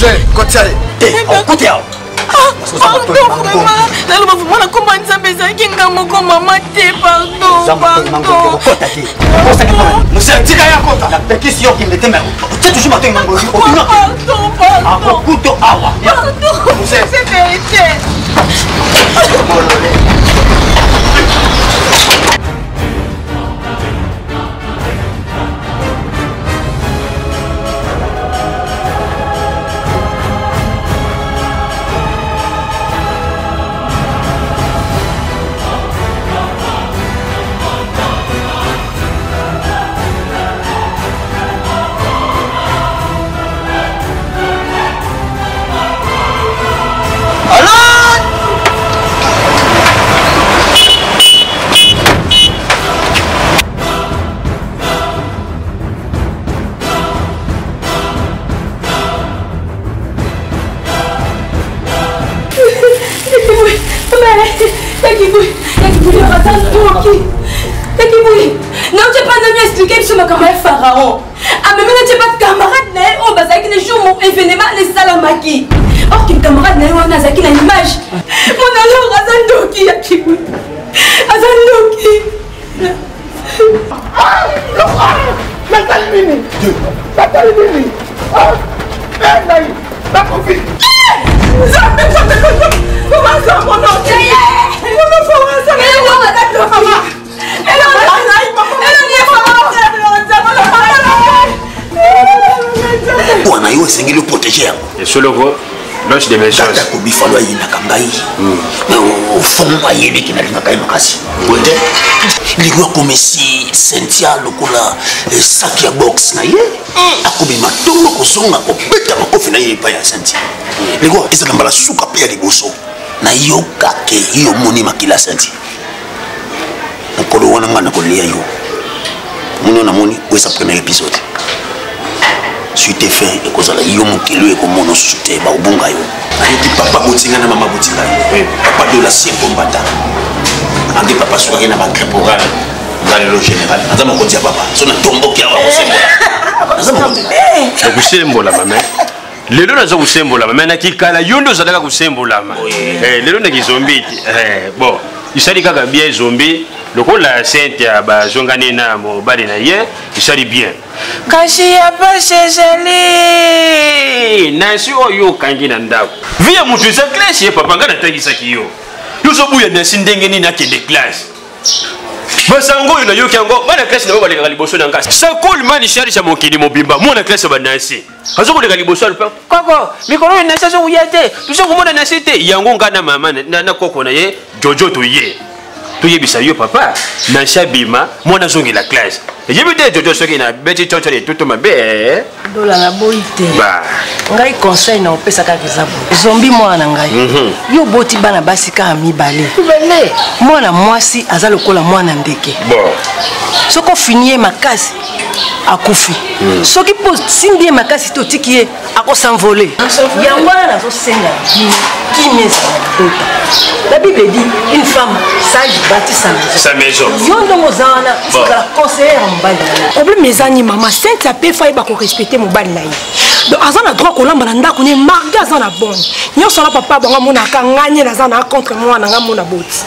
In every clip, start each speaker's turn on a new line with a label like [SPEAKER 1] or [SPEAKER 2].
[SPEAKER 1] C'est Kotia. Kotia.
[SPEAKER 2] Pardon, vraiment. Naloba vraiment comment nzambe ezalaki ngambo ko mama te, pardon. Pardon.
[SPEAKER 1] Monsieur tika ya kota. La petite yo qui me teme. Tu toujours matin ngambo.
[SPEAKER 2] Pardon, pardon.
[SPEAKER 1] Kuto awa.
[SPEAKER 2] Pardon. C'est vérité.
[SPEAKER 3] Non, tu n'as pas de m'expliquer sur ma camarade pharaon. Ah, mais tu n'as pas de camarade, on va dire que les jours mon événement, les salamaki. Or, qu'une camarade, on a une image. Mon alors, Azandoki, Azandoki.
[SPEAKER 1] On a eu essayé de protéger.
[SPEAKER 4] Et sur le voie, l'ange de mes choses.
[SPEAKER 1] Il faut aller à Kangaï. Mais au fond, il y a des qui n'ont pas eu les gars comme si Cynthia le sac à box na ye akobi matongo kozonga ko beta makofi na ye pa ya Cynthia les gars ils ont la souka pe ya liboso na yoka ke yo moni makila Cynthia nkolo wana ngana ko lia yo moni na moni ko sa premier épisode suite fait et kozala yo mokilo e ko mono suite ba ubunga yo ayi papa botinga na mama botinga yo papa de la sie kombata andi papa soki na ba creporal dans le général azama ko dia papa sona tomboki awa ko azama ko dia
[SPEAKER 4] kusembola mama lelo nazo kusembola mama na kikala yondo zadaka kusembola mama lelo na kizombi bon isali kaka bien zombi lokola Cynthia ba zongane na mo bali na ye isali bien kasi ya pasezali nasi oyo kangi na ndako via mutu za classe ye papa ngana tangisa kiyo yozo buya na sindenge ni na kende classe basango yo na yoki yango bana classe na baleka liboso na ngasi sakol mani shari cha mokili mobimba mona classe banasi azo koleka liboso alpa koko mikoro na saso uyate tuso kumona na site yango ngana mama na koko na ye jojo to ye tuyebisa yo papa na shabima mwana zongi la classe yebite jojo soki na beti chocho de tuto mabe
[SPEAKER 5] dola na boite
[SPEAKER 4] ba
[SPEAKER 5] ngai conseil na opesa ka kizabu zombi mwana ngai yo boti bana basika mibale mwana mwasi azalo kola mwana ndeke
[SPEAKER 4] bon
[SPEAKER 5] soko finir makasi akufi soki pose simbie makasi to tikie ako s'envoler yangwana nazo senga qui met la Bible dit une femme sage bâtit sa maison yo ndongo zana la conseillère mbali
[SPEAKER 3] problème ezani mama Cynthia pe fa ba ko respecter mobali na ye donc azana droit ko lamba na ndako ne marga azana bon nyonso na papa bango mona ka nganye na zana contre moi na ngamona boti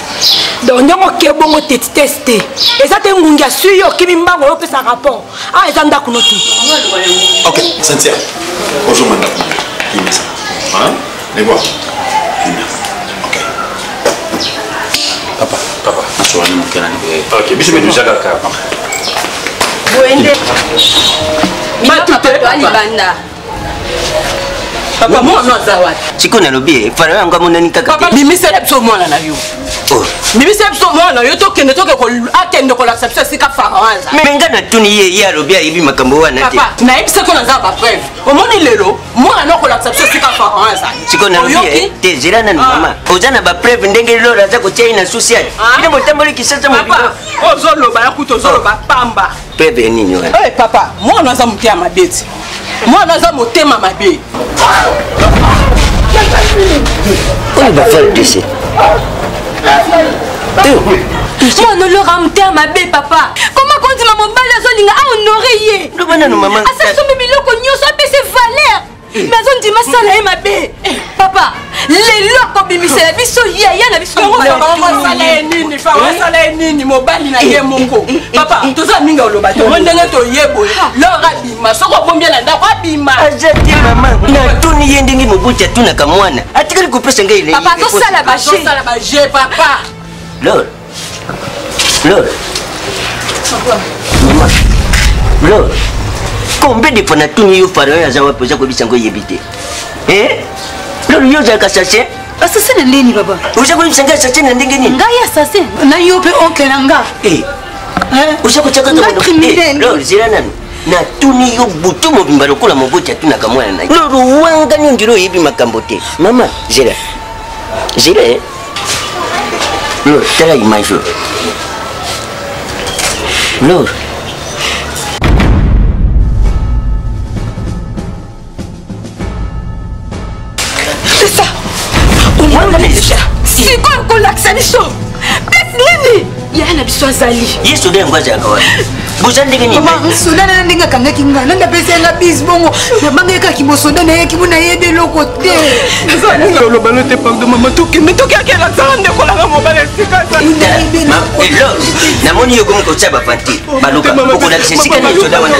[SPEAKER 3] donc nyongo ke bongo tester eza te ngungia suyo kimi mbango yo pesa rapport ah eza ndako noti
[SPEAKER 1] ok Cynthia bonjour madame Inès hein les voir ok papa je vais nous faire un ok biso me déjà kaka
[SPEAKER 5] Wende
[SPEAKER 2] matute alibanda papa mwana zawadi
[SPEAKER 6] chiko na lobi fara yango monani kaka
[SPEAKER 2] papa bimisele biso mwana na yo bimisele biso mwana yo tokende toke ko atende ko l'accepter sika farawanza
[SPEAKER 6] menga na tuni ye ya lobi ayibi makambo wana te
[SPEAKER 2] papa na yebisa ko na za ba preuve omoni lelo mwana no ko l'accepter sika farawanza
[SPEAKER 6] chiko na lobi te zirana na mama ozana ba preuve ndenge lelo raza ko tia ina social ina motamboli kisasa mo bibo
[SPEAKER 2] ozoloba ya kuto zoloba pamba
[SPEAKER 6] preuve nini wana
[SPEAKER 2] eh papa mwana za mutema mabeti mwana za motema mabe
[SPEAKER 6] on va faire dessus
[SPEAKER 3] moi ne le ramte à ma bé papa comment quand ma mobile azolinga a honoré ye
[SPEAKER 6] ndobana no mama
[SPEAKER 3] asa sombi biloko nyoso apese valeur
[SPEAKER 2] Mais on dit ma sala ma bé. Papa, les locaux bimisela biso yaya na biso.
[SPEAKER 5] Sala nini mobali na ye mongo. Papa, toza minga oloba to ndenge to yebo. Lora bima, soko bombia na ndako abima.
[SPEAKER 6] Ajati mama, na tuni yendingi mobuti atuna kamwana. Atikali kupesa ngai ile.
[SPEAKER 2] Papa, to sala ba je papa.
[SPEAKER 6] Lord. Mama. Lord. Combien de fois na-tuni yo pharaon aza wapi oza kobisa ngo yebite? Lord yo ozalaka assassin?
[SPEAKER 2] Assassin na nini baba?
[SPEAKER 6] Oza kobisa ngai assassin na ndenge nini?
[SPEAKER 2] Ngai assassin. Na yo pe oncle na nga.
[SPEAKER 6] Oza kotiaka Lord zela nanu. Na-tuni yo butu mobimba lokola moboti atunaka mwana na ye. Lord owangani ondiro oyebi makambo te. Mama, zela. Lord, tala image yo. Lord.
[SPEAKER 2] C'est ça. C'est quoi qu'on l'accès biso? Nini? Ya na biso azali.
[SPEAKER 6] Yesu de ngwaza kwa. Bozande ngeni.
[SPEAKER 2] Mama, soda na ndinga kanga kinga. Nanda pesa nga bis bongo. Na banga ka kibosoda na ye kibuna yede lokote.
[SPEAKER 5] Lo balote pardon mama toki akela zande ko la mobile sika ça.
[SPEAKER 6] Na moni yo gomo ko tsaba panti. Baloka ko la sika ni soda wana.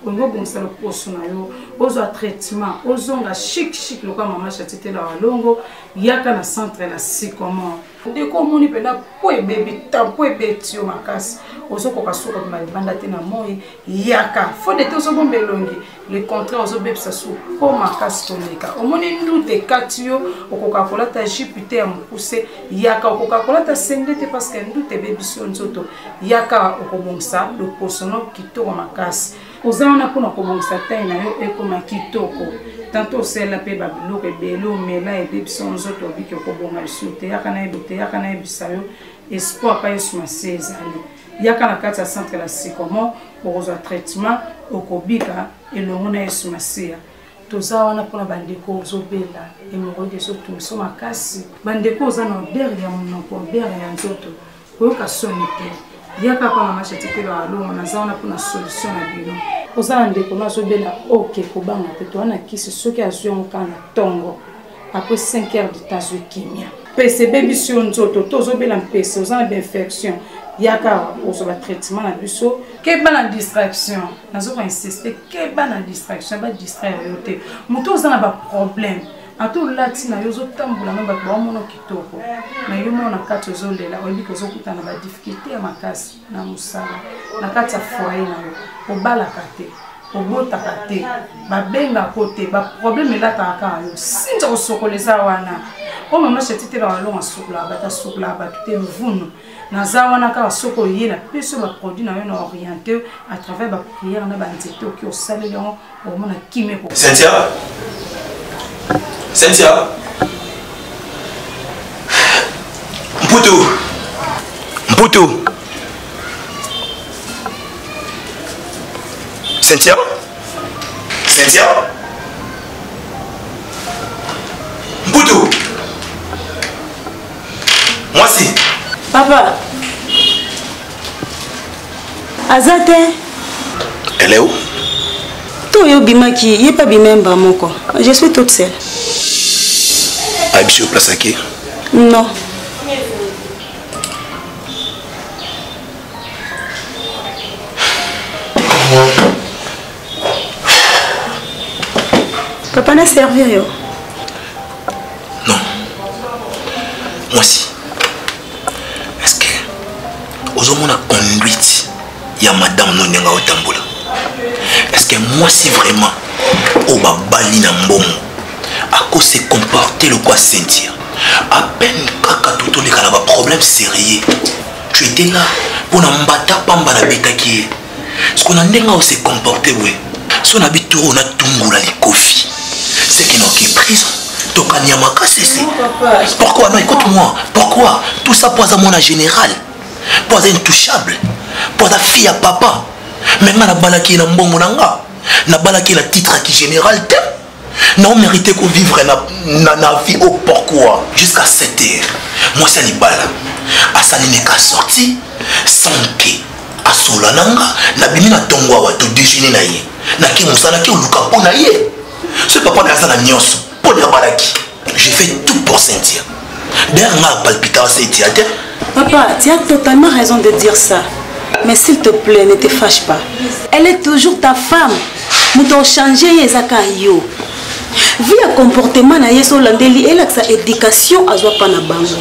[SPEAKER 3] Bongo bonsa le poso na yo. Ozo traitement, ozonga chic le quoi maman chatite la longo. Yaka na centre na sikomo. Ndeko moni pena po baby tampo betio makasi. Ozo ko kasuka banda te na moyi yaka. Faut de te ozo bombelongi. Le contrat ozo bebsa su po makasi toneka. Omoni ndute katio okoka kola ta jipute ya mukuse yaka okoka kola ta sendete parce que ndute bebisio nzoto yaka okobongsa le posono kitoko makasi. Ozana pona kobongsa taille na yo ekoma kitoko. Tanto sela pe babiloko ebelo mela ebebisa nzoto biki okobonga bisute yaka na ebute yaka na ebisayo espoir pa yesu masezali yaka na kati ya centre la sikomo okozwa traitement okobika elongo na yesu maseya toza wana mpona bandeko ozobela emoroide ezotumisa makasi bandeko oza na odere ya monoko odere ya nzoto koyoka soni te yaka pa mama chatikelo alongo naza wana mpona solution na bino oza na ndeko nazobela oke kobanga te towana kisi soki azwi yango kaka na ntongo après 5 heures de temps azwi kimia pese bebisio nzoto tozobela mpese oza na bainfection yaka ozwa batraitement na biso keba na distraction nazoka insiste keba na distraction badistraire yo te moto oza na baproblème ato lati na yo ozotambola na bato bamona kitoko na yo mona kati ozolela oyebi kozokutana na badifficulté ya makasi na mosala na kati ya foyer na yo obalaka te obotaka te babengako te baproblème elataka kaka yo sinza kosokoleza wana o mama chatitela walonga sokola bata sokola bato te mvunu naza wana kaka soko oye na peso baproduit na yo na orienté à travers baprière na banzete oki osaleli yango omona kimeko.
[SPEAKER 1] Cynthia Mputu Cynthia Mputu moi si
[SPEAKER 2] Papa Azate
[SPEAKER 1] elle est où?
[SPEAKER 2] Toi yo bimaki yé pas bimemba moko. Je suis toute seule.
[SPEAKER 1] Aïe, place à qui?
[SPEAKER 2] Non. Papa n'a servi yo.
[SPEAKER 1] Non. Moi si. Est-ce que aux hommes on a conduite il y a madame non nyanga otambola. Est-ce que moi si vraiment au babali na mbongo à cause se comporter le quoi Cynthia à peine kaka toto les kana ba problème sérieux tu étais là pour n'embata pamba na betaki ce qu'on a ndenga se comporter ouais son habitude on a tungula les kofi c'est qu'il n'a qui prison toka nyamaka c'est pourquoi non écoute-moi pourquoi tout ça pour un monde général pour un intouchable pour la fille à papa maintenant la balaki na mbongo nanga na balaki la titre qui général te non mérité qu'on vivre na vie au pourquoi jusqu'à 7 heures moi c'est libala asali neka sorti sans que asola nanga na bimi na tongwa wa to déjeuner na ye naki mosala ki oluka mpona ye ce papa naza na nyonso mpona balaki. J'ai fait tout pour Cynthia. D'ailleurs nga palpita wa Cynthia te.
[SPEAKER 2] Papa, tu as totalement raison de dire ça. Mais s'il te plaît, ne te fâche pas. Elle est toujours ta femme. Nous t'avons changé Yezaka yo. Vu le comportement na Yeso Landeli, elle a sa éducation à Zwa Panabango.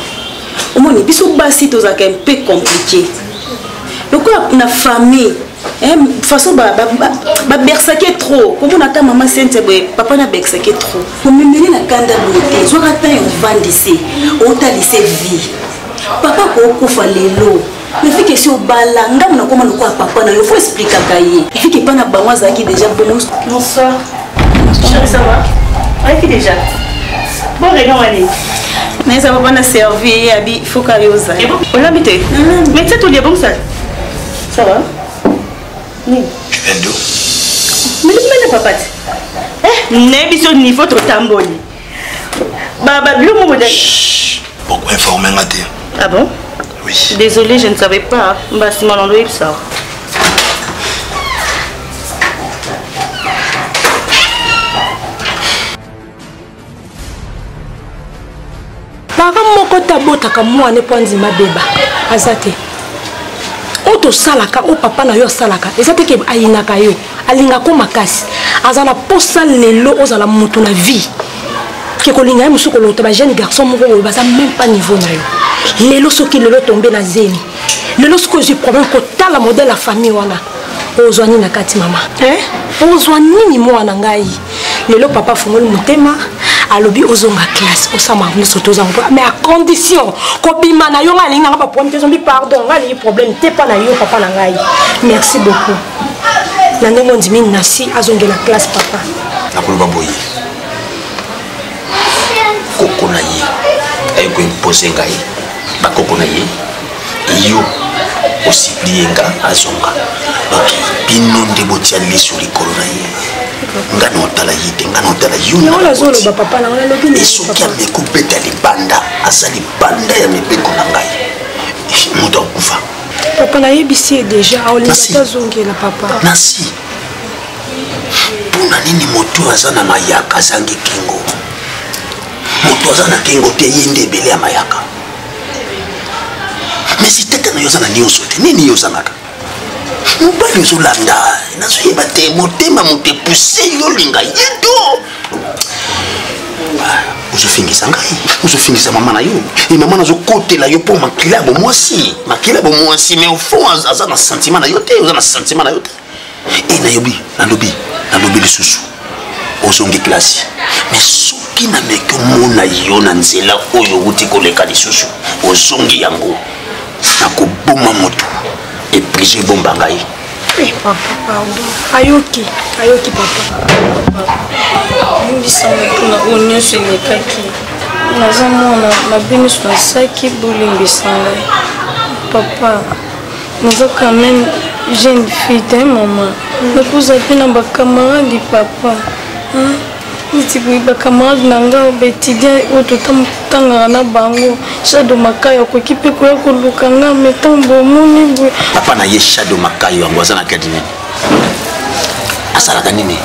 [SPEAKER 2] Au moins, il y a un peu compliqué. Donc, la famille, de façon, bersaquer trop. Comme on a ta maman Cynthia, papa n'a bersaqué trop. Pour me mener la canda beauté, je vais vendre ici, on t'a laissé vie. Papa, on va aller l'eau. Mais il faut que si on balanga, on a comment nous papa, il faut expliquer à Kaye. Il faut que pas na bawaza qui déjà bon.
[SPEAKER 7] Bonsoir. Chérie, ça va? Oui, déjà. Bon, regardez.
[SPEAKER 2] Mais ça va pas servir, il faut qu'elle ose.
[SPEAKER 7] On l'habite. Mais tu sais, tout est bon ça. Ça va?
[SPEAKER 1] Tu viens d'où?
[SPEAKER 7] Mais le papa. N'est pas sur niveau trop tamboli. Baba, bien mon modèle.
[SPEAKER 1] Pourquoi informer ma tête?
[SPEAKER 7] Ah bon?
[SPEAKER 1] Oui.
[SPEAKER 7] Désolée, je ne savais pas. Bah, c'est mon endroit, ça.
[SPEAKER 3] Parents moko tabotaka mwana po ndima beba azate oto salaka o papa na yo salaka ezate ke ayinaka yo alinga ko makasi azana posa lelo ozala mutu na vie ke kolinga musuko lota ba jeune garçon moko ba za même pas niveau na yo lelo soki lelo tomber na zeni lelo soki j'ai problème ko tala modèle la famille wana ozwani na kati mama ozwani ni mwana ngai lelo papa fungoli mutema alobi ozonga classe osama nyonso tozanga mais à condition kobima na yo ngalinga nga problème te zombi pardon ngali problème te pa na yo papa na ngai merci beaucoup na ndenge ondimi nasi azongela classe papa
[SPEAKER 1] nakoloba boye koko na ye ayeko impose ngai bakoko na ye yo osilienga azonga donc bino nde botia liso likolo na ye ngano tala yite ngano tala yuna
[SPEAKER 3] la zolo ba papa na ngalo bino
[SPEAKER 1] esoki ameko beta libanda azali banda ya mibeko na ngai moto akufa
[SPEAKER 3] papa na yebisi déjà aolinga zongela papa
[SPEAKER 1] nasi pona nini moto aza na mayaka azangi kingo moto aza na kingo te ye nde ebele ya mayaka mais si tete na yo aza na nyonso te nini yo ozangaka mobali ozolanda nazoyeba te motema moto epuse yo linga ye to ozofingisa ngai ozofingisa mama na yo e mama nazokotela yo mpo makila bomwasi mais au fond aza na sentiment na yo te oza na sentiment na yo te e nalobi lisusu ozongi klase mais soki nameki omona yo na nzela oyo outi koleka lisusu ozongi yango nakoboma moto eprise bomba ngai.
[SPEAKER 3] Papa, pardon. Ayoki papa.
[SPEAKER 2] Mbisanga kuna onyesho lekaki. Nazamona mabini sunasaki bolimbisanga. Papa, naza quand même jeune fille de maman. Nakuza pina ba camarade papa. Niti ba camarade nanga ba étudiant ototanga na bango. Shadow makayo ko kipe ko yakulukanga metambo muni bwe.
[SPEAKER 1] Papa na ye Shadow makayo ngwaza na kadini. Asalaka nini?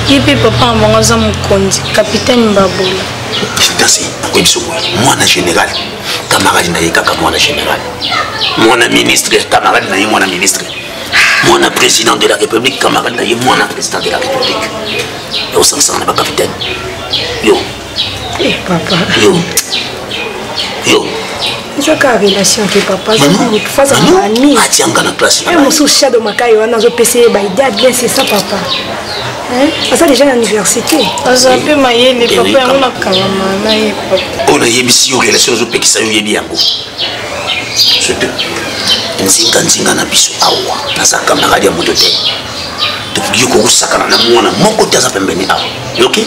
[SPEAKER 2] Kipe papa mwanza mukonzi capitaine Babola.
[SPEAKER 1] Dansi ko bisobo mwana général camarade na ye kaka mwana général. Mwana ministre camarade na ye mwana ministre. Mwana président de la République camarade na ye mwana président de la République. Yo sansana ba capitaine. Yo.
[SPEAKER 3] Papa.
[SPEAKER 1] Yo.
[SPEAKER 3] C'est quoi la relation que papa? Je fais ça en ami.
[SPEAKER 1] Atianga na classe.
[SPEAKER 3] Et mon sous Shadow makayo on a zo PC ba idée bien c'est ça papa. Ça déjà à l'université.
[SPEAKER 2] Ça peut mailler les papa on a kalama na ye papa.
[SPEAKER 1] On a yebisi yo relation zo pekisa yo yebi yango. Surtout nzinga na biso awa na sa camarade ya moto te. Yo ko sakana na mwana moko te za pembeni awa. OK?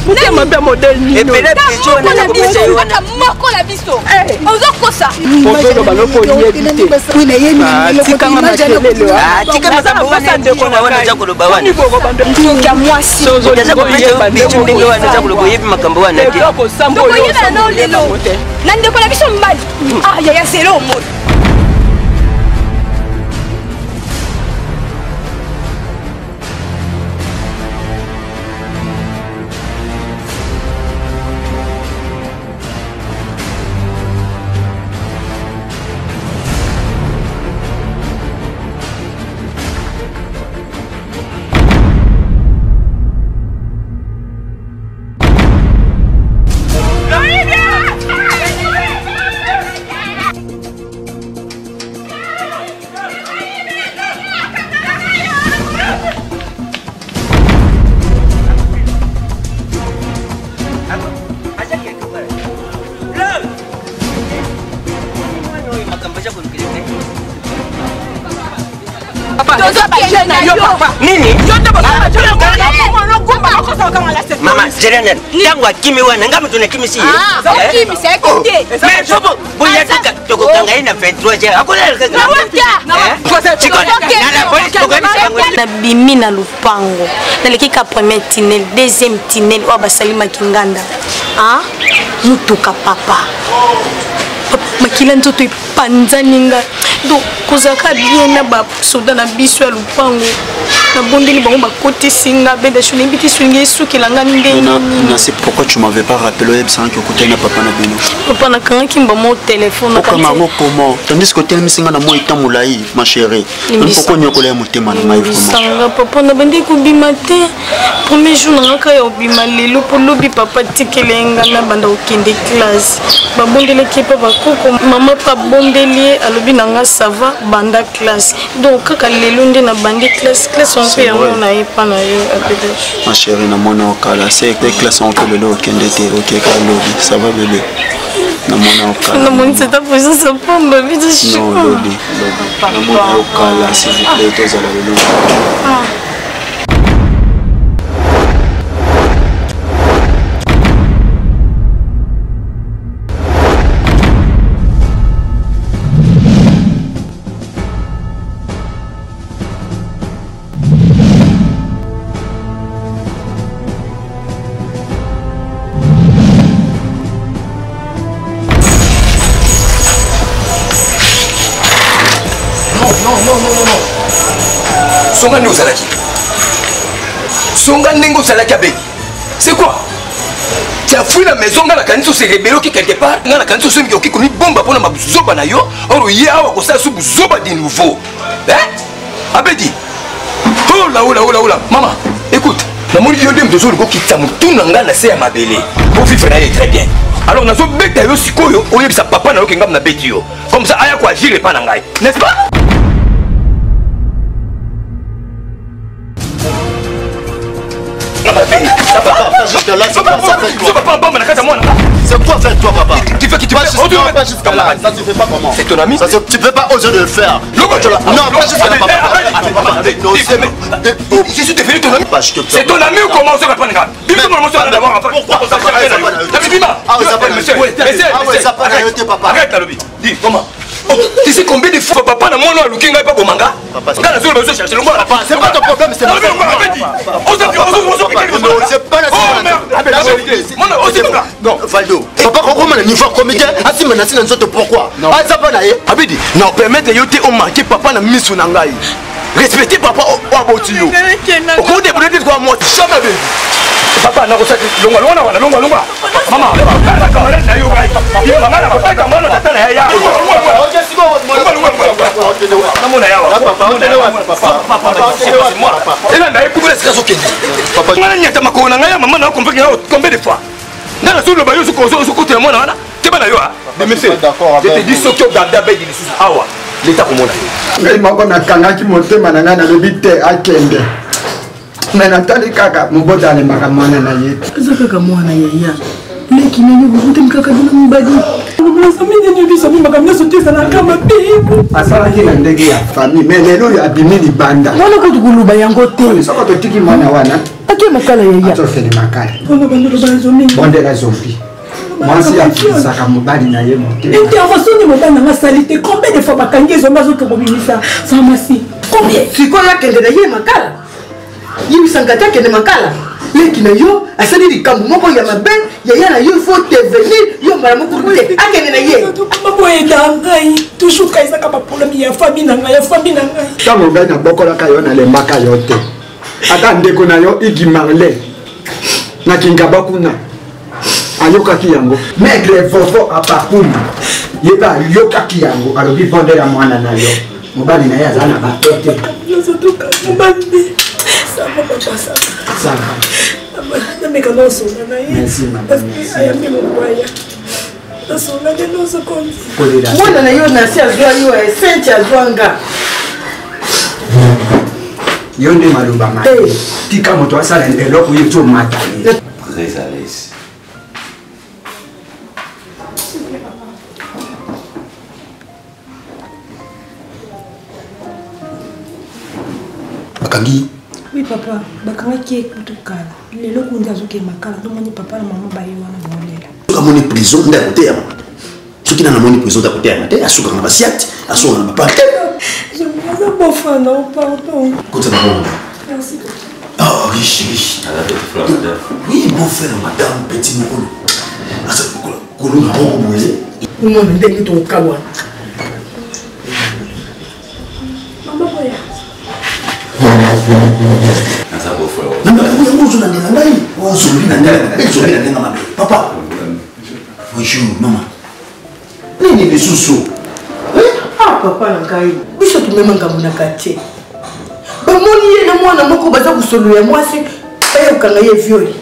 [SPEAKER 3] Mutema be modèle ni.
[SPEAKER 6] Epele pecho na
[SPEAKER 2] biso wana moko la biso. Ozo kosa.
[SPEAKER 3] Poto ba loko yebite. Kuna yemi tika ngama kelelo.
[SPEAKER 6] Tika masambo wana ndeko na wana za koloba wana.
[SPEAKER 3] Ndio mwasi.
[SPEAKER 6] Sozo za kopesa bicho ndenge wana za koloba yebi makambo wana te.
[SPEAKER 3] Ndeko sambo yo.
[SPEAKER 2] Na ndeko la biso mbali. Ah ya selo mo.
[SPEAKER 6] nini mama Serena tangu akimi wana ngami tunakimisi boyatuka tokokanga ina 23 akola
[SPEAKER 3] nabimi na lupango nalekika premier tunnel deuxième tunnel oyo basalimaki nganda mutuka papa makila nzoto epanzani nga donc kozalaka bien na basoda na biso ya lupango nabondeli bango bakotisi nga bedasho nayebi te solingi esukela nga ndenge
[SPEAKER 8] c'est pourquoi tu m'avais pas rappelé oyebisanga okutani na papa na bino
[SPEAKER 3] papa nakangaki mbamo telefone
[SPEAKER 8] okamango comment tandis que otelemisi nga na mwa eta molai ma chérie pourquoi onyokola ya motema na ngai
[SPEAKER 3] sanga papa nabandi kobima te premier jour nanga kaka ya obima lelo po lobi papa tikele nga nabanda kokende classe babondelaki epa bakoko mama pa bondeli ye alobi nanga sava banda classe donc kaka lelo nde nabandi classe onpe yango na epa na yo apedash
[SPEAKER 8] ma chérie namona okala c'est classe onpe lelo okende te okeka lobi ça va bébé namona okala
[SPEAKER 3] namoni c'est ta présence à pombe vite
[SPEAKER 8] non lobi namona okala s'il vous plaît tozala lelo
[SPEAKER 9] Songa ndenge ozalaki songa ndenge ozalaki abeki c'est quoi tu as fui la maison nga na kanisa ose rebelle oki quelque part nga na kanisa ose oki komi bomba mpona mabuzoba na yo oro ye awa kosala so buzoba de nouveau abedi ola mama écoute namoni yo nde moto ozolinga okita motu na nga na se ya mabele ovivre na ye très bien alors nazobeta yo sikoyo oyebisa papa na yo kengamu na beti yo comme ça aya koagir epa na ngai n'est-ce pas
[SPEAKER 8] c'est quoi faire toi papa?
[SPEAKER 9] Tu fais qui tu fais?
[SPEAKER 8] Pas jusqu'à là, ça se fait pas comment?
[SPEAKER 9] C'est ton ami?
[SPEAKER 8] Tu peux pas oser de le faire. Non, pas jusqu'à là papa.
[SPEAKER 9] Je suis devenu ton ami. C'est ton ami ou comment on se répond? Pourquoi? Arrête la lobby. Dis comment? Tu sais combien de fois papa n'a mon nom à Lukinga et pas pour manga? C'est pas
[SPEAKER 8] ton problème, c'est
[SPEAKER 9] c'est pas
[SPEAKER 8] non, Valdo. Papa, comment le niveau comédien? Asi menacé dans notre pourquoi? Ah, ça va naïe.
[SPEAKER 9] Abidi, non, permettre yote au marqué papa na mis na ngai. Respectez papa au abotio. Au cours des brûlés de quoi moi, jamais. Papa, na kosaki longa. Mama, combien de fois? Dans la zone, je suis moi. Tu vas là, mais monsieur, je te dis ce que tu as gardé l'état pour moi.
[SPEAKER 10] Je suis là, je suis mais natali kaka mobota ale makamwana na yetu
[SPEAKER 7] za kaka mwana yaya leki nini bukuti mkaka dina mbadi mwasamini ni bisa mimba kamna sotesa na kama bibu
[SPEAKER 10] asala kina ndege ya famille mais lelo ya bimili banda
[SPEAKER 7] wana ko tukuluba yango te
[SPEAKER 10] soko to tiki mwana wana
[SPEAKER 7] ake makala yaya
[SPEAKER 10] atofeli makala
[SPEAKER 7] wana bandolo bazomi
[SPEAKER 10] bonde la zombi mwasi ya kisaka mobali na ye mote
[SPEAKER 7] intervention ni mobali na salite combien de fois bakangi zomba zo to bimisa samasi combien sikola kende na ye makala yimisangata kende makala leki na yo asali likambo moko ya mabe yaya na yo faut devenir yo mara moko te akende na ye boyeda ngai toujours ka ezaka baproblème ya famille na ngai
[SPEAKER 10] ntango ngai nabokolaka yo nalembaka yo te ata ndeko na yo igi marle na kingaba kuna ayokaki yango maigre fofo apakuma yeba ayokaki yango alobi vondela mwana na yo mobali na ye aza na bapete
[SPEAKER 7] ça va papa
[SPEAKER 10] ça va
[SPEAKER 7] nameka nosonga na ye
[SPEAKER 10] merci madame
[SPEAKER 7] ayambi mokwaya nosonga nde nosokondi
[SPEAKER 10] mwana
[SPEAKER 7] na yo nasi azwa yo esenti azwanga
[SPEAKER 10] yo nde maloba mabe tika moto asala eloko ye to matali
[SPEAKER 6] très à l'aise.
[SPEAKER 1] bakangi.
[SPEAKER 3] Oui papa, bakangaki ekutukala. Lelo kundi azoke makala, tomoni papa na maman baye wana bolela.
[SPEAKER 1] Kamoni prison nda côté ya. Soki na moni prison da côté ya mate, asuka na basiat, asuka na papa.
[SPEAKER 3] Je me bon fan, pardon.
[SPEAKER 1] Côté na bon.
[SPEAKER 3] Merci.
[SPEAKER 1] Oh, riche. Oui, bon frère madame petit mokolo. Asa kolo na bon boye.
[SPEAKER 7] Nous on ndenge to kawa.
[SPEAKER 3] Maman boya.
[SPEAKER 1] Asa bon frère. Non mais vous na ndela ngai. Oh, zombi na ndela mabe. Papa. Bonjour maman. Nini bisusu?
[SPEAKER 7] Ah papa na ngai. Biso tumema ngambo na quartier. Bamoni ye na mwana moko baza kusolo ya mwasi bayokanga ye violi.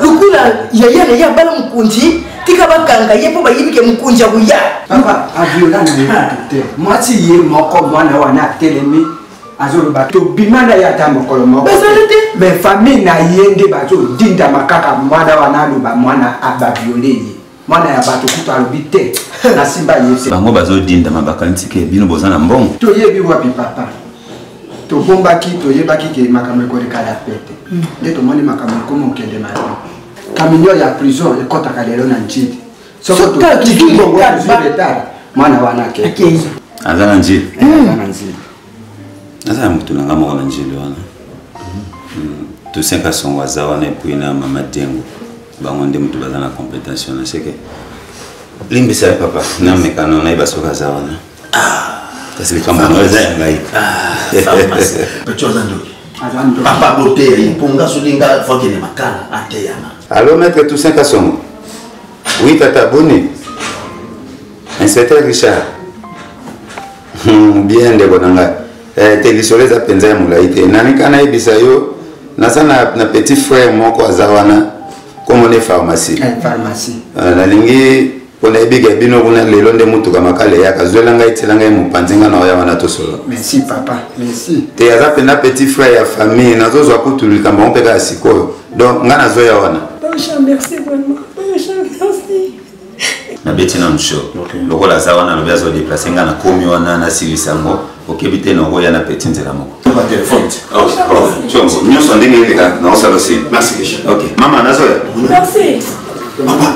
[SPEAKER 7] Lukula yaya na ya bala mukunji tika bakanga ye po bayibike mukunja buya.
[SPEAKER 10] Papa aviola na yete. Mwasi ye moko mwana wana telemi azolo bato bimana ya ta mokolo moko.
[SPEAKER 7] Basalete
[SPEAKER 10] mais famille na yende bazo dinda makaka mwana wana luba mwana abaviole ye. Mwana ya bato kuto alobite na simba yese.
[SPEAKER 11] Bango bazo dinda mabakanti ke bino bozana mbongo.
[SPEAKER 10] To yebi wapi papa? To bombaki to yebaki ke makambo ko rekala pete. Nde to moni makambo ko mo kende mari. Kaminyo ya prison e kota kalelo na njidi. Soko to kibongo zileta mwana wana ke.
[SPEAKER 11] Azana njidi.
[SPEAKER 10] Azana njidi.
[SPEAKER 11] Azana mtu na ngamo na njidi wana. To 5 son wazawa na puina mama dengo. Bango nde mtu bazana compétition na seke. Limbisa papa na mekano na ibasoka zawana. Parce que comme on est ngai.
[SPEAKER 1] Papa beauté, ponga solinga fokene makala ateyana.
[SPEAKER 11] Allô maître Toussaint Kassongo. Oui tata Boni. Inspecteur Richard. Bien de bonanga. Télésoleza penza ya mulaite. Nani kana ibisa yo nasana na petit frère moko azawana comme on est pharmacie.
[SPEAKER 10] Pharmacie.
[SPEAKER 11] Na lingi pona ibiga bino kuna lelo nde mutu kama kale ya kazwela ngai tselanga mupanzinga na ya wana tosolo.
[SPEAKER 10] Merci papa, merci.
[SPEAKER 11] Te yaza pena petit frère ya famille nazo zwa kutulika mba mpeka ya sikoyo. Donc nga nazo ya wana.
[SPEAKER 3] Merci vraiment. Merci.
[SPEAKER 11] Na beti na msho. Loko la za wana lobia zo déplacer nga na komi wana na silisango. Okebite no roya na petit nzela moko.
[SPEAKER 1] Pas téléphone.
[SPEAKER 11] Chongo, nyoso ndenge ngeka na osalo si.
[SPEAKER 1] Merci.
[SPEAKER 11] OK. Mama nazo ya.
[SPEAKER 3] Merci.
[SPEAKER 1] Papa.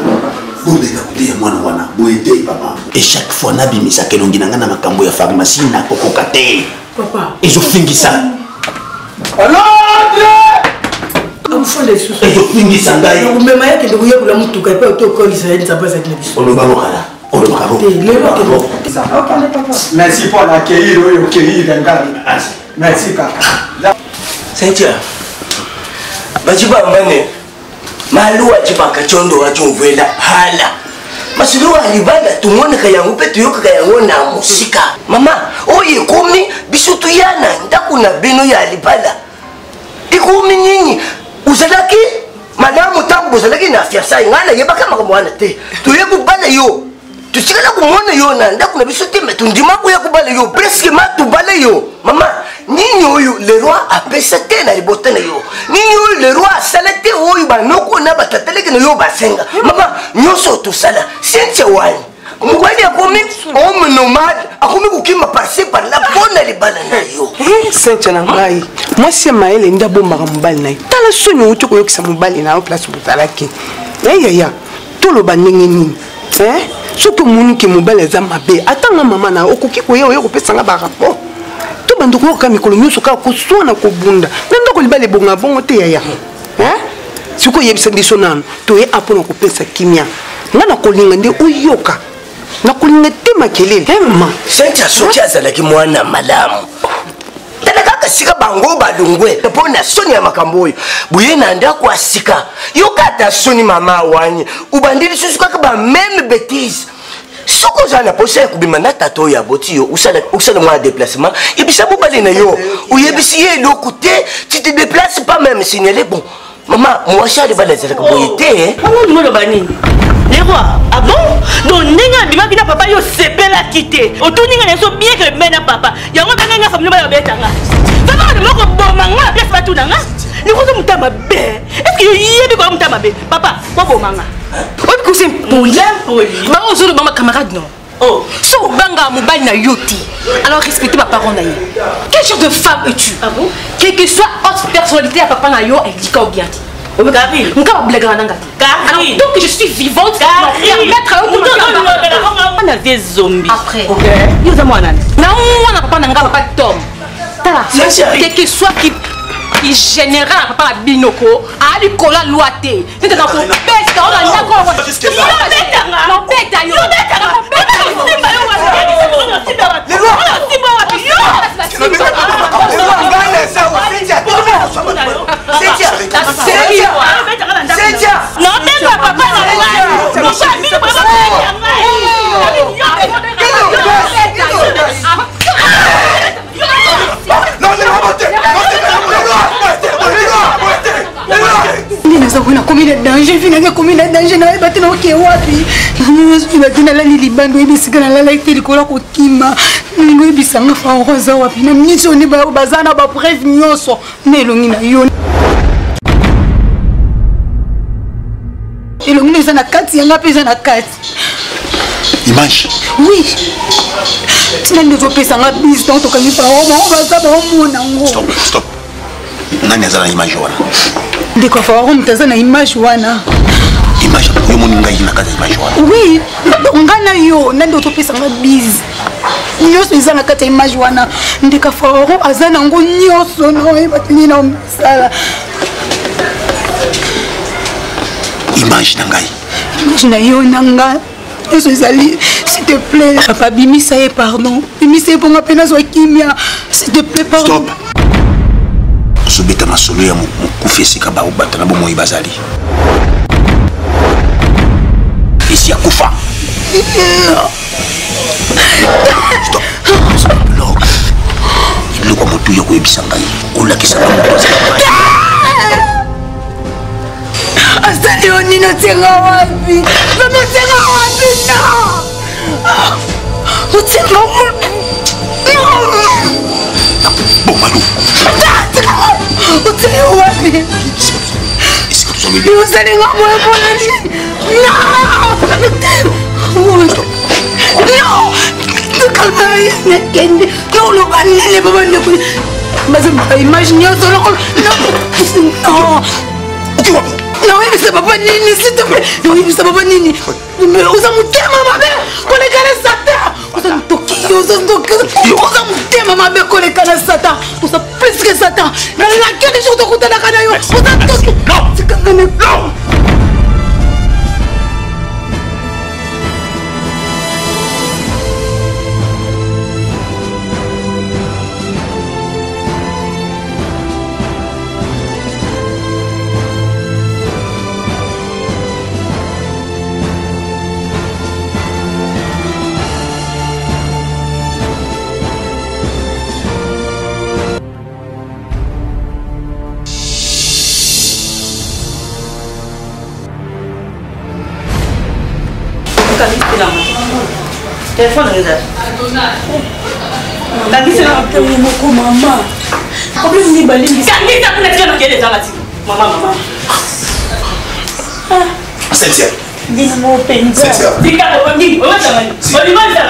[SPEAKER 1] Bobeka kutia mwana wana boete papa. Et chaque fois nabimisa kelongi nanga na makambo ya pharmacie na kokoka te.
[SPEAKER 7] Papa.
[SPEAKER 1] Ezofingisa.
[SPEAKER 7] Amfole susu.
[SPEAKER 1] Ezofingisa ngai.
[SPEAKER 7] Ngumema yake ndio kuyekula mutuka ipo utokolisa yeni sabaza kile biso.
[SPEAKER 1] Oloba mokala. Oloba kabo.
[SPEAKER 10] Merci pour l'accueil au cueillir ngai. Merci papa.
[SPEAKER 6] Sentia. Bajiba mbane. Maluwa chipaka chondo wachumvela hala. Masiluwa alibala tumone kayangu pe tuyoka kayangu na musika. Mama, oye kumi bisutu yana ndakuna bino ya alibala. Ikumi nyinyi uzalaki madamu tambu uzalaki na fiasai ngana yebaka makamwana te. Tuyeku bala yo. Tusikala kumona yo na ndakuna bisutu metundima kuya kubala yo. Presque matu bala yo. Mama, nini oyo le roi apesa te na libota na yo. Nini oyo le roi asala te oyo banoko na batateleke na yo basenga. Mama, nyoso tosala sentia wani. Mkwani akomi homme nomade, akomi kukima passer par la bonne libala na yo.
[SPEAKER 7] Sentia na ngai. Mwasi maele nda bombaka mobali na ye. Tala sonyo uti koyokisa mobali na yo place bozalaki. Ya. Toloba ndenge nini? Soki omoni ke mobali aza mabe, atanga mama na okoki koya oyo kopesanga ba rapport. To bandoko yoka mikolo nyonso kaka koswana kobunda. Nanda kolibala ebonga bongo te yaya. Siko yebisa biso nano, toye apona kopesa kimia. Nga na kolinga nde oyoka. Na kolinga te makelele. Mama,
[SPEAKER 6] Sentia soki azalaki mwana malamu. Tala kaka sika bango badungwe. Pona soni ya makambo oyo. Buye na ndako asika. Yoka ta soni mama wani. Ubandili susu kaka ba même bêtise. Soko zana posa kubima na tato ya boti yo usala moi déplacement et puis ça vous parler na yo ou yebisi ye lo côté tu te déplaces pas même signaler bon maman moi chali bala zela ko boyete
[SPEAKER 12] maman du bani les rois ah bon donc ninga bima bina papa yo sepela quitter otuninga na so bien que mena papa yango banga famille ba betanga papa de moko bomanga place batu nanga ni ko so mutama be est-ce que yebi ko mutama be papa ko bomanga
[SPEAKER 3] Autre cousin, pour l'air, maman, je maman camarade, non.
[SPEAKER 12] Oh.
[SPEAKER 5] So banga mobile na yoti. Alors respectez ma parole naïe. Quel genre de femme es-tu?
[SPEAKER 12] Ah bon?
[SPEAKER 5] Quelle que soit haute personnalité à papa na yo, elle dit quoi bien.
[SPEAKER 12] Karine.
[SPEAKER 5] Nka blague na ngati. Alors donc je suis vivante. Permettre à eux
[SPEAKER 12] on a des zombies.
[SPEAKER 5] Après.
[SPEAKER 12] OK. Yo za mwana.
[SPEAKER 5] Na mwana papa na nga papa Tom. Tala. Quel que soit qui général papa la binoko ali kola loité c'était dans ton bête on a d'accord non bête yo combien de danger finalement combien de danger na bati na oke wapi nyo bati na la libando ebisika na la été likola ko kima ngo ebisanga fa rosa wapi na miso ni ba bazana ba preuve nyonso na elongi na yo elongi na sana kati yanga pesa na kati
[SPEAKER 1] image
[SPEAKER 5] oui tina ndezo pesa nga bis donc tokangi fa o baza ba mona ngo
[SPEAKER 1] stop nani azana image wana
[SPEAKER 5] ndeko fa o mtaza na image wana
[SPEAKER 1] image yo moni ngai na kati image wana
[SPEAKER 5] oui ngana yo nando topesa nga bis nyonso eza na kati ya image wana ndeka faro aza nango nyonso noyeba tini na misala
[SPEAKER 1] image na ngai
[SPEAKER 5] image na yo na nga nyonso ezali s'il te plaît papa bimisa ye pardon bimisa ye mponga mpe nazwa kimia s'il te plaît pardon
[SPEAKER 1] stop osobeta masolo ya mokufi esika baobata na bomoi bazali esi akufa stop iloko motu ya koyebisa ngai olakisaka moto
[SPEAKER 5] asali yo nino tenga wapi nonotenga wapi no otenga
[SPEAKER 1] bon Malou
[SPEAKER 5] otenga wapi osalinga moemonani no kalma nakende noloba nele babandeko bazamba image nyonso lokolo no non, mais c'est pas nini, s'il te plaît. Non, mais c'est pas nini. Mais on s'en mutema ma mère. Qu'on est calé Satan. On s'en toki, on s'en toki. On s'en mutema ma mère. Qu'on est calé Satan. On s'en plus que Satan. Mais la quelle chose de côté de la canaille. On s'en toki. Non, c'est quand même non.
[SPEAKER 12] Téléphone regarde.
[SPEAKER 2] Maman. Problème ni balingi.
[SPEAKER 12] Kangita kuna tena kile zalati. Mama.
[SPEAKER 1] Cynthia.
[SPEAKER 2] Dina mo penza.
[SPEAKER 12] Dika ongi, Olimanza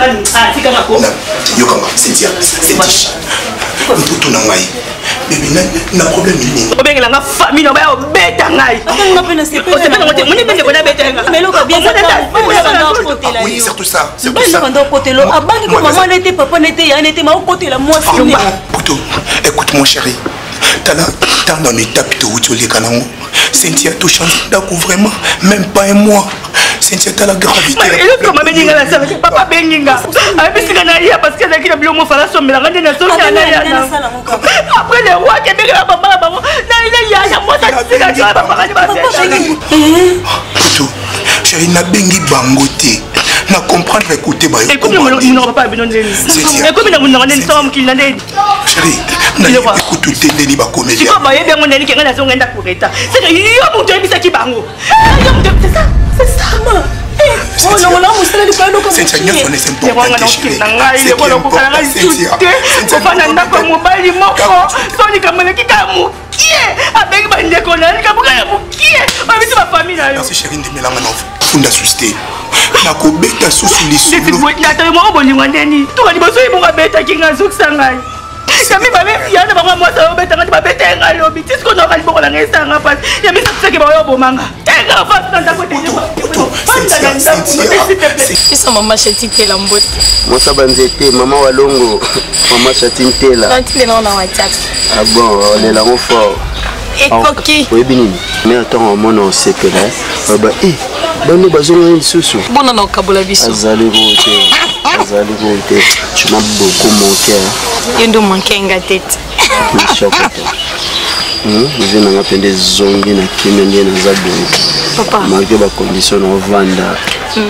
[SPEAKER 12] gani? Ah, tika mako.
[SPEAKER 1] Yo kama Cynthia. Mputu na ngai. Bébé na problème nini?
[SPEAKER 12] Obengela nga famille no ba obeta ngai.
[SPEAKER 2] Nga pena c'est pas.
[SPEAKER 12] Moni bende bona beta nga.
[SPEAKER 2] Mais loka bien ça.
[SPEAKER 1] Oui, c'est tout ça. C'est tout
[SPEAKER 2] ça. Banda potelo. Abangi ko maman n'était papa n'était ya n'était ma potela moi fini.
[SPEAKER 1] Poto, écoute mon chéri. T'as dans l'étape de où tu les canons. Cynthia tout change d'accord vraiment même pas un mois. Cynthia t'as la gravité.
[SPEAKER 12] Mais comment benga la ça papa benga. Abisika na ya parce que na kila bilo mo fala sombela ngande na so na ya. Après le roi qui benga papa la bango. Na ile ya moi ça sika ya papa ni ba.
[SPEAKER 1] Poto, chéri na bengi bangote. Na comprendre écouter ba.
[SPEAKER 12] Et comme nous pas besoin de
[SPEAKER 1] Cynthia.
[SPEAKER 12] Et comme nous n'avons somme qu'il n'a dit.
[SPEAKER 1] Chéri, na écoute tout tendeli ba comédien.
[SPEAKER 12] Tu vas ba yebe mon nani kenga na so ngenda kureta. C'est que yo mon Dieu bisa ki bango. C'est ça. C'est ça. Oh non, non, vous savez pas donc
[SPEAKER 1] c'est une chose c'est important.
[SPEAKER 12] C'est quoi le kokala Cynthia. Ko fana ndako mobile moko. So ni kamana kikamu. Avec ba ndeko na ni kabuka ya mukie. Ba bitu ba famille na yo.
[SPEAKER 1] Merci chérie ndimela ngana.
[SPEAKER 9] funda susite nakobeta susu lisolo
[SPEAKER 12] natabe moko bolingo ndeni toka liboso ye moko abetaki nga azokisa ngai kami babeyana bango mwasa obetanga ti babeta nga lobi ti siko noka liboko nanga esanga mpasi yamisatisaki baoyo obomanga tenga fasi na ndako
[SPEAKER 3] pesa mama shati ntela mbote
[SPEAKER 6] mosa banzete mama walongo mama shati ntela
[SPEAKER 3] ntina na whatsapp
[SPEAKER 6] ah bon olelango fort
[SPEAKER 3] ekoki
[SPEAKER 6] oyebi nini mais attends omona osepela baba bano bazonga lisusu
[SPEAKER 3] bona na okabola biso
[SPEAKER 6] azali rote tu m'as beaucoup manqué
[SPEAKER 3] yo ndo manqué nga tete
[SPEAKER 6] nze nanga pende zongi na kimia ndiye naza bongo malgré bacondition na ovanda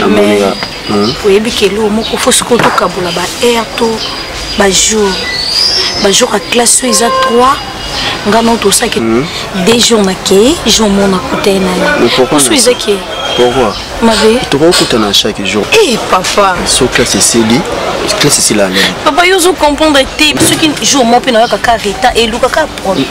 [SPEAKER 6] amoninga
[SPEAKER 3] oyebi kelo moko fo sikoyo tokabola baheure to bajour à classe oyo eza 3 nga no tosaki 2 jours na ke jour mona kutana na so ezaki
[SPEAKER 6] pourquoi
[SPEAKER 3] mabe
[SPEAKER 6] tokokutana chaque jour
[SPEAKER 3] papa
[SPEAKER 6] so classe esili classe esili ale
[SPEAKER 3] papa yo zo comprendre te soki jour mo mpe na yo kaka reta eluka kaka prendre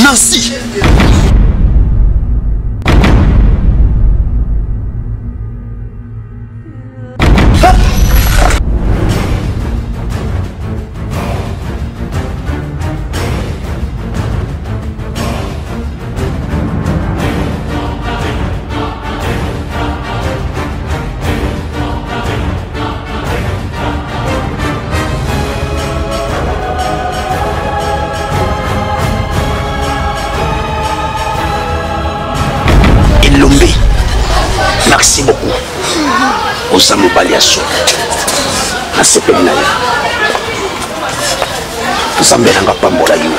[SPEAKER 1] Nancy. Merci beaucoup. Osamu Baliaso. Nasepeli na yo. Tuzambelanga pambola yo.